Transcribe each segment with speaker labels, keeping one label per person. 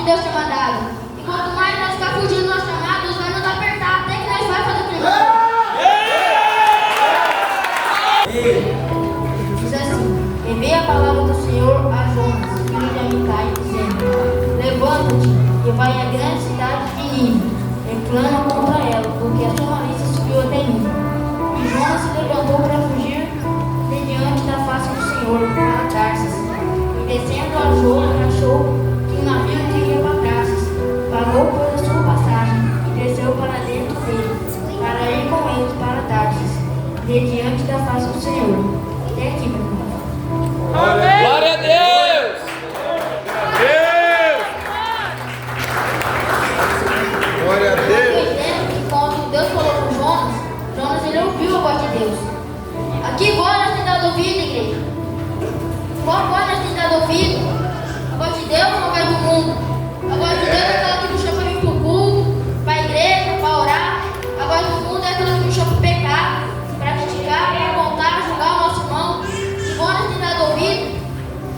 Speaker 1: Deus tem mandado. E quanto mais nós ficar fugindo do nosso chamado, Deus vai nos apertar até que nós vai fazer o que diz assim: envie a palavra do Senhor a Jonas, filho de Amitai, dizendo: levanta-te e vai à grande cidade de Nínive, e clama contra ela, porque a sua malícia subiu até mim. E Jonas se levantou para fugir de diante da face do Senhor para Tarsis. E descendo a Jope, achou que o navio que ia para Tarsis, pagou por a sua passagem e desceu para dentro dele, para ir com eles para Tarsis, de diante da face do Senhor. Até aqui, meu irmão.
Speaker 2: Amém. Glória a Deus!
Speaker 3: Glória a Deus!
Speaker 1: Que quando Deus falou com Jonas, Jonas ele ouviu a voz de Deus. Aqui agora nós temos dado ouvido, igreja. Qual voz nós temos dado ouvido? A voz de Deus ou a voz do mundo? A voz de Deus é aquela que nos chama para vir para o culto, para a igreja, para orar. A voz do mundo é aquela que nos chama para pecar, para criticar, para apontar, julgar o nosso irmão. Que voz nós temos dado ouvido?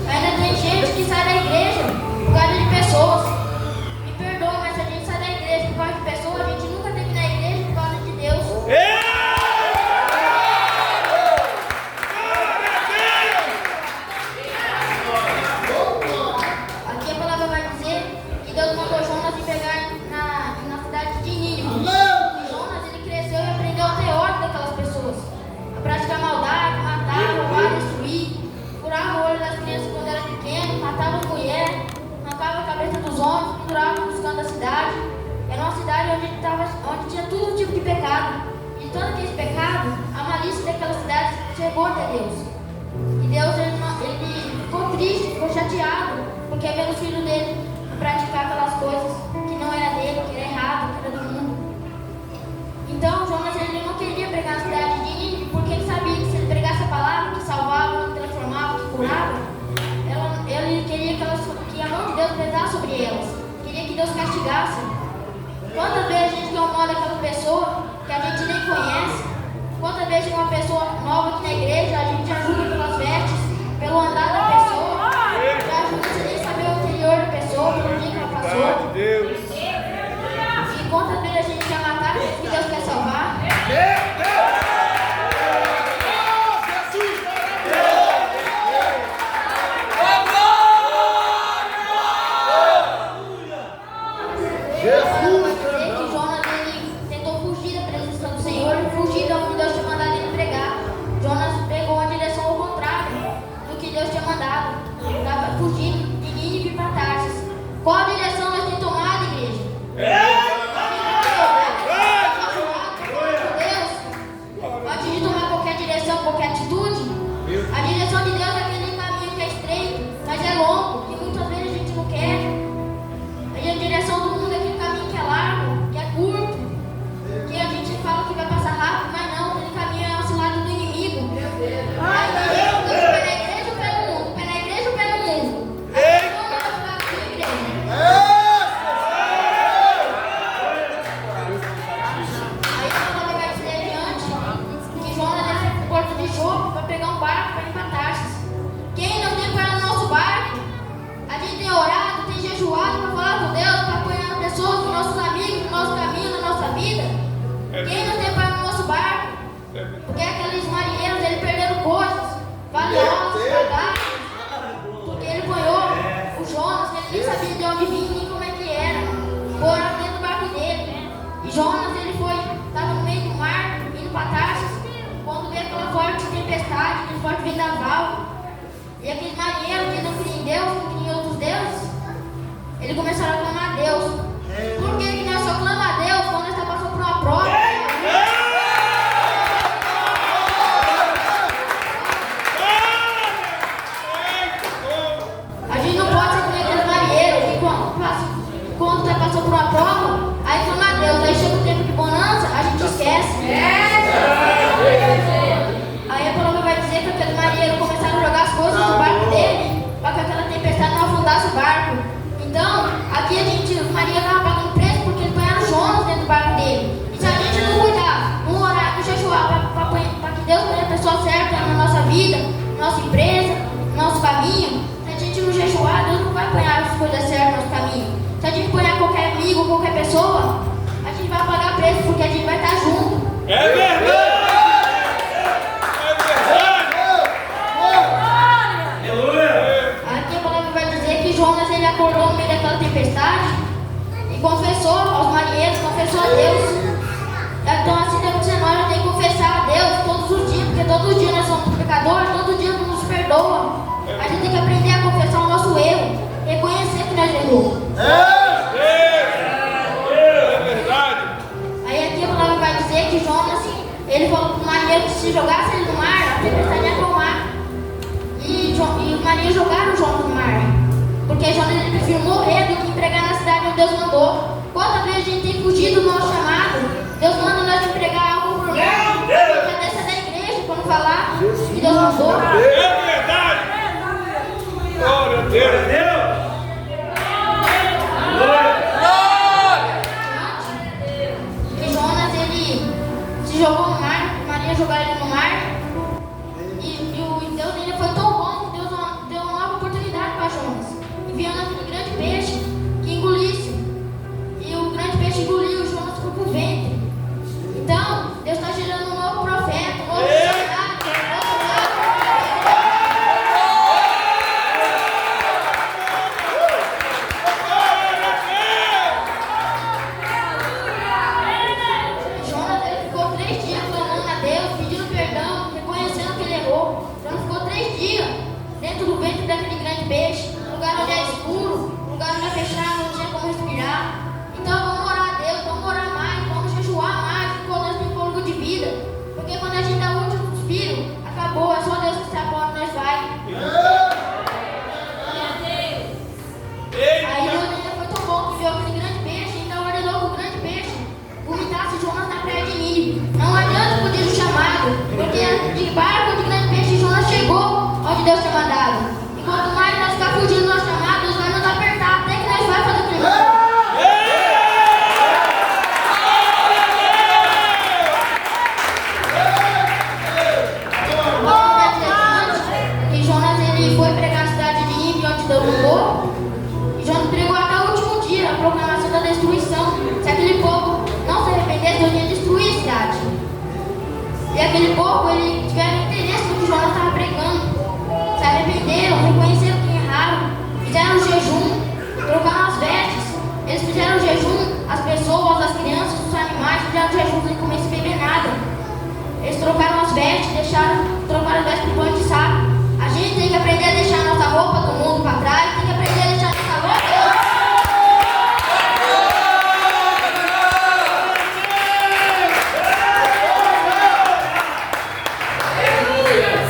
Speaker 1: Ainda tem gente que sai da igreja por causa de pessoas. Me perdoa, mas se a gente sai da igreja por causa de pessoas, a gente nunca tem que ir na igreja por causa de Deus. Aqui a palavra vai dizer que Deus mandou Jonas ir pegar na cidade de Nínive. E Jonas ele cresceu e aprendeu a ter ordem daquelas pessoas, a praticar maldade, matar, roubar, destruir, furar o olho das crianças quando era pequeno, matava as mulheres, arrancava a cabeça dos homens, pendurava nos cantos da cidade. Era uma cidade onde tinha todo tipo de pecado. E todo aquele pecado, a malícia daquela cidade chegou até Deus. E Deus ele ficou triste, ficou chateado, porque vendo os filhos dele praticar aquelas coisas que não era dele, que era errado, que era do mundo. Então Jonas ele não queria pregar na cidade de Nínive, porque ele sabia que se ele pregasse a palavra, que salvava, que transformava, que curava, ele queria que a mão de Deus pesasse sobre elas, queria que Deus castigasse. Quantas vezes a gente incomoda aquela pessoa que a gente nem conhece? Quantas vezes uma pessoa nova aqui na igreja, a gente ajuda pelas vestes, pelo andar da pessoa, já ajuda sem nem saber o interior da pessoa, pelo dia que ela passou. E quantas vezes a gente quer matar aqueles que Deus quer salvar? Qual a direção nós temos tomado, igreja? Deus, antes de tomar qualquer direção, qualquer atitude, a direção de Deus é aquele caminho que é estreito, mas é longo, e muitas vezes a gente não quer. E a direção do mundo é aquele caminho que é largo, que é curto, que a gente fala que vai passar rápido, mas não, aquele caminho é o cilado do inimigo. Aí tem gente que pé na igreja ou pé no mundo, pé na igreja ou pé no mundo. Para pegar um barco para ir para Tarsis. Quem não tem para o nosso barco, a gente tem orado, tem jejuado para falar com Deus, para apoiar pessoas, os nossos amigos, no nosso caminho, na nossa vida. Quem não tem para o nosso barco, porque aqueles marinheiros eles perderam coisas valiosas, bagagens, porque ele apoiou o Jonas, ele nem sabia de onde vinha nem como é que era, foram dentro do barco dele. E Jonas ele estava no meio do mar, indo para Tarsis. Quando veio aquela forte tempestade, aquele forte vendaval, e aqueles marinheiros que não criam em Deus, não criam em outros deuses, eles começaram a clamar a Deus. Por que nós só clamamos a Deus quando nós estamos passando por uma prova? A gente não pode ser como aqueles marinheiros que quando está passando por uma prova, aí clama a Deus, aí chega o tempo de bonança, a gente esquece. Aí a palavra vai dizer que aqueles marinheiros começaram a jogar as coisas no barco dele para que aquela tempestade não afundasse o barco. Então, aqui os marinheiros estavam pagando preço porque eles banharam Jonas dentro do barco dele. E se a gente não cuidar, não orar, não jejuar para que Deus ponha a pessoa certa na nossa vida, na nossa empresa, no nosso caminho, se a gente não jejuar, Deus não vai apanhar as coisas certas no nosso caminho. Se e confessou aos marinheiros, confessou a Deus. Então assim temos que ser nós, nós temos que confessar a Deus todos os dias, porque todo dia nós somos pecadores, todo dia Deus nos perdoa. A gente tem que aprender a confessar o nosso erro, reconhecer que nós erramos.
Speaker 2: É verdade.
Speaker 1: Aí aqui a palavra vai dizer que Jonas, ele falou para o marinheiro que se jogasse ele no mar, a tempestade ia acalmar. E os marinheiros jogaram Jonas no mar, porque Jonas ele preferiu morrer do que pregar na cidade onde Deus mandou. Quantas vezes a gente tem fugido do nosso chamado? Deus manda nós pregar algo por nós. A gente desce da igreja para não falar que Deus mandou.
Speaker 2: É verdade. Glória a Deus.
Speaker 1: E Jonas ele se jogou no mar, Maria jogou ele no mar. E Deus ainda foi tão bom que Deus deu uma nova oportunidade para Jonas. Enviando aquele grande peixe que engolisse. E o grande peixe engoliu, Jonas ficou com o ventre. Então, Deus está gerando um novo profeta, um novo soldado, Jonas ele ficou 3 dias clamando a Deus, pedindo perdão, reconhecendo que ele errou. Jonas ficou 3 dias dentro do ventre daquele grande peixe, um lugar onde é escuro, um lugar onde é fechado, não tinha como respirar. Então vamos orar a Deus, vamos orar mais, vamos jejuar mais, quando nós temos fôlego de vida. Porque quando a gente dá o último suspiro, acabou, é só Deus que sabe para onde nós vai. Aí Deus ainda foi tão bom que viu aquele grande peixe, então ordenou que o grande peixe vomitasse Jonas na praia de Nínive. Não adianta fugir do chamado, porque de barco de grande peixe Jonas chegou onde Deus tinha mandado. E quanto mais nós ficar fugindo do nosso chamado, Deus vai nos apertar até que nós vai fazer o que foi pregar na cidade de Nínive, onde Deus mandou. E Jonas pregou até o último dia a proclamação da destruição. Se aquele povo não se arrependesse, Deus ia destruir a cidade. E aquele povo, eles tiveram interesse no que Jonas estava pregando. Se arrependeram, reconheceram que erraram, fizeram jejum, trocaram as vestes. Eles fizeram jejum, as pessoas, as crianças, os animais fizeram jejum sem comer e sem beber nada. Eles trocaram as vestes, trocaram as vestes por pano de saco. A gente tem que aprender a deixar a nossa roupa do mundo para trás, tem que aprender a deixar a nossa roupa.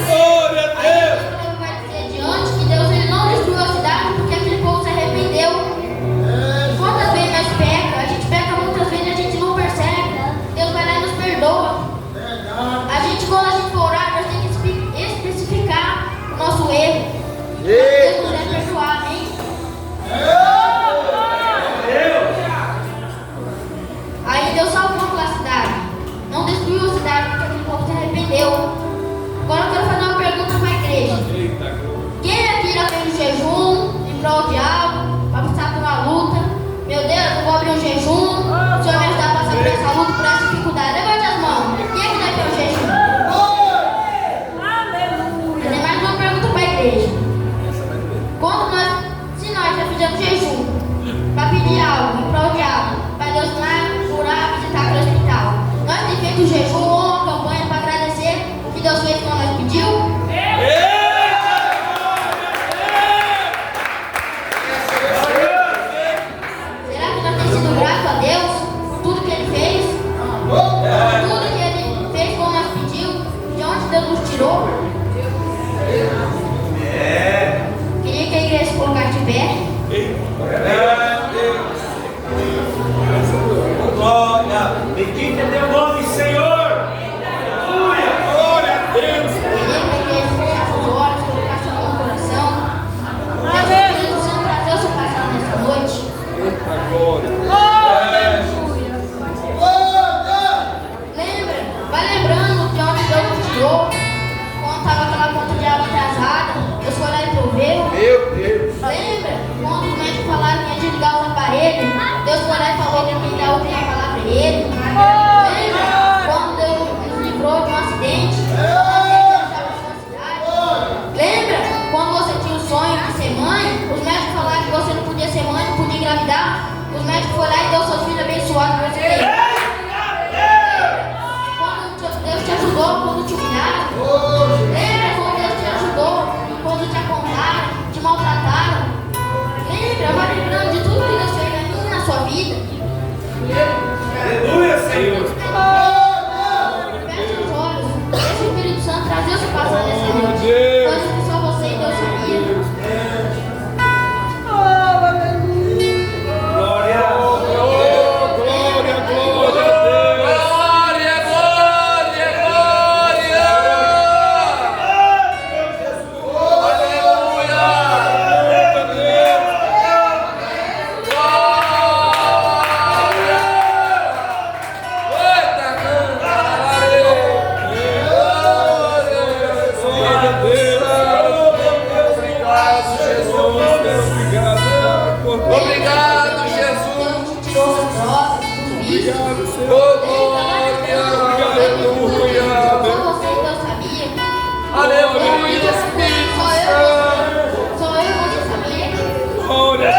Speaker 2: Glória a Deus.
Speaker 1: Aí vai dizer diante que Deus ele não destruiu a cidade porque aquele povo se arrependeu. Quantas vezes nós pecamos? A gente peca muitas vezes e a gente não percebe. Deus vai lá e nos perdoa. Quando a gente for orar, nós temos que especificar o nosso erro. Deus nos é perdoar, amém? Aí Deus salvou aquela cidade. Não destruiu a cidade porque aquele povo se arrependeu. Agora eu quero fazer uma pergunta para a igreja. Quem aqui já fez um jejum em prol de algo, para passar por uma luta? Meu Deus, eu vou abrir um jejum. O Senhor me ajudar a passar por essa luta, por essa dificuldade. Levante as mãos. Quem é que já fez um jejum? Tem mais uma pergunta para a igreja. Se nós já fizemos jejum para pedir algo, em prol de algo, para Deus lá curar, visitar aquele hospital, nós temos feito jejum ou uma campanha para agradecer o que Deus fez quando nós pediu? Será que nós temos sido gratos a Deus por tudo que Ele fez? Por tudo que Ele fez quando nós pedimos? De onde Deus nos tirou? Queria que a igreja se colocar de pé.
Speaker 4: Glória, bendito é teu nome, Senhor. Aleluia, glória a Deus.
Speaker 1: Queria que a igreja fechasse os olhos, colocasse a mão no coração. Que o Espírito Santo trazer o seu passado nessa noite. Vai lembrando de onde Deus nos tirou. Quando estava aquela conta de água atrasada, Deus foi lá e proveu.
Speaker 3: Meu Deus.
Speaker 1: Lembra? Quando os médicos falaram que ia desligar os aparelhos, Deus foi lá e falou que ia dar a última palavra para ele. Lembra? Quando Deus nos livrou de um acidente, lembra? Quando você tinha o sonho de ser mãe, os médicos falaram que você não podia ser mãe, não podia engravidar. Os médico foi lá e deu seus filhos abençoados para você. Quando Deus te ajudou, quando te humilharam. Lembra quando Deus te ajudou, quando te apontaram, te maltrataram. Lembra, vai lembrando de tudo que Deus fez na minha e na sua vida.
Speaker 4: Aleluia, Senhor.
Speaker 1: Feche os olhos, deixa o Espírito Santo trazer o seu passado nessa noite. Coisas que só você e Deus sabia.
Speaker 3: Obrigado, Jesus. Aleluia, Espírito Santo.
Speaker 1: Só eu você sabia.
Speaker 2: Glória,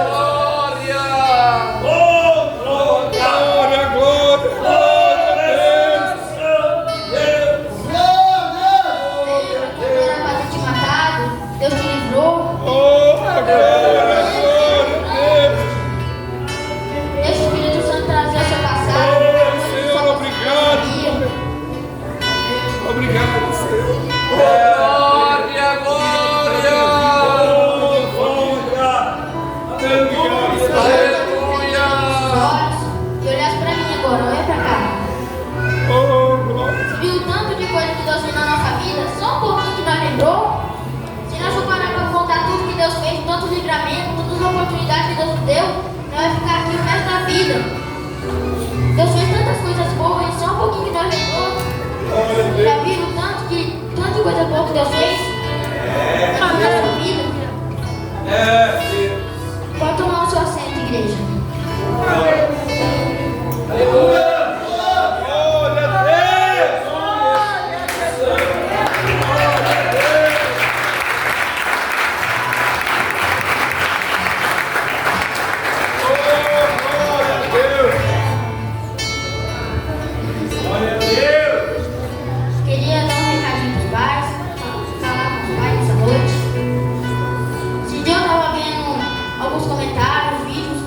Speaker 2: glória, glória,
Speaker 1: Quando era para ter te matado, Deus te livrou. Deixa o Espírito Santo trazer o seu passado.
Speaker 2: Senhor, obrigado. Obrigado, Senhor.
Speaker 3: Glória, glória. Aleluia.
Speaker 1: E olhasse para mim agora, olha para cá. Você viu o tanto de coisa que Deus fez na nossa vida? Só um pouquinho que nós lembrou? Se nós for parar para contar tudo que Deus fez, tantos livramentos, todas as oportunidades que Deus nos deu, nós vamos ficar aqui o resto da vida. Deus fez tantas coisas boas e só um pouquinho que nós lembrou. Já viram tanta coisa boa que Deus fez na nossa vida? Pode tomar o seu assento, igreja. Queria dar um recadinho para os pais, falar com os pais nessa noite. Esse dia eu estava vendo alguns comentários, vídeos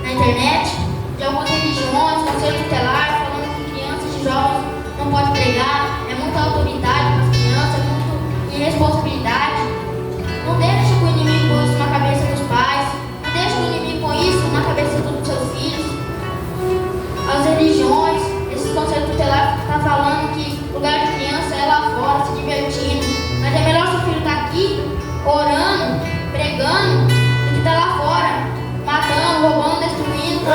Speaker 1: na internet de algumas religiões, conselho tutelar, falando que crianças e jovens não podem pregar, é muita autoridade para as crianças, é muita irresponsabilidade. Não deixe que o inimigo põe isso na cabeça dos pais, não deixe que o inimigo põe isso na cabeça dos seus filhos. As religiões, esse conselho tutelar está falando que o lugar de criança é lá fora, se divertindo. Mas é melhor seu filho estar aqui, orando, pregando, do que estar lá fora, matando, roubando, destruindo. É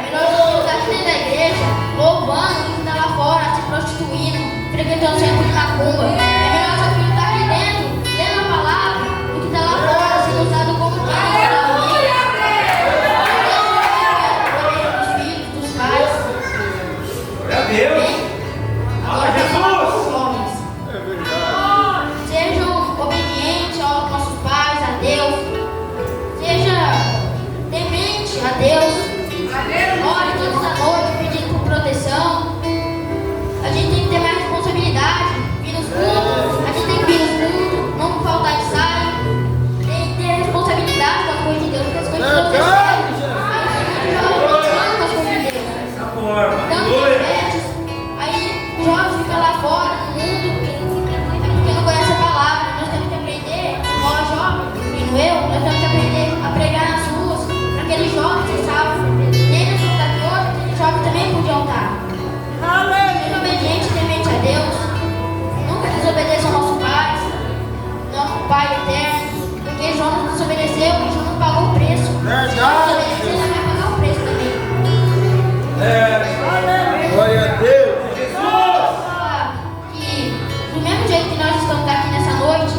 Speaker 1: melhor seu filho estar aqui dentro da igreja, louvando, do que estar lá fora, se prostituindo, frequentando centro de macumba. É melhor seu filho estar aqui dentro, lendo a palavra, do que estar lá fora, sendo usado como carne pela vida. Dos filhos, dos pais.
Speaker 4: Glória a Deus.
Speaker 1: Agora
Speaker 4: Jesus.
Speaker 1: os homens. Sejam obedientes aos nossos pais, a Deus. Seja temente a Deus. Ore toda a noite pedindo por proteção. A gente tem que ter mais responsabilidade. Vir nos cultos. A gente tem que vir nos cultos. Não faltar ensaio. Tem que ter responsabilidade com as coisas de Deus. Porque as coisas de Deus é sério. Aí jovens com as coisas de Deus.
Speaker 4: Dessa forma.
Speaker 1: Tanto
Speaker 4: Aleluia.
Speaker 1: pets, aí os jovens ficam lá fora no mundo porque não conhece a palavra. Nós temos que aprender, igual a jovem, incluindo eu, nós temos que aprender a pregar nas ruas, para aqueles jovens que sabem, nem na sua daqui hoje, aqueles jovens também podiam estar. Seja obediente e temente a Deus, nunca desobedeça ao nosso Pai, nosso Pai eterno, porque João não desobedeceu e João não pagou o preço. Se desobedecer, ele vai pagar o preço também.
Speaker 3: Glória a Deus.
Speaker 1: Que do mesmo jeito que nós estamos aqui nessa noite,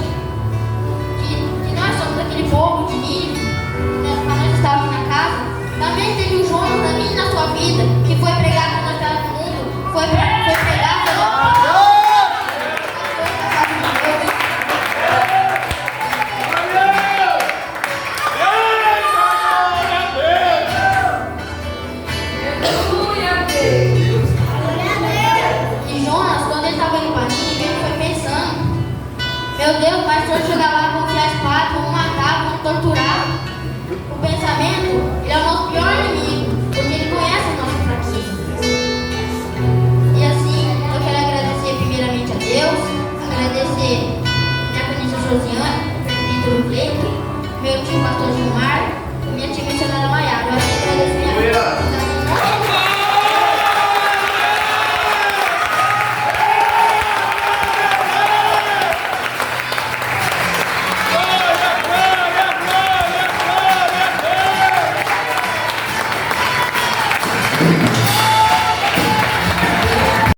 Speaker 1: que nós somos Meu Deus, mas o senhor chega lá, vão enfiar a espada, vão matar, vão torturar.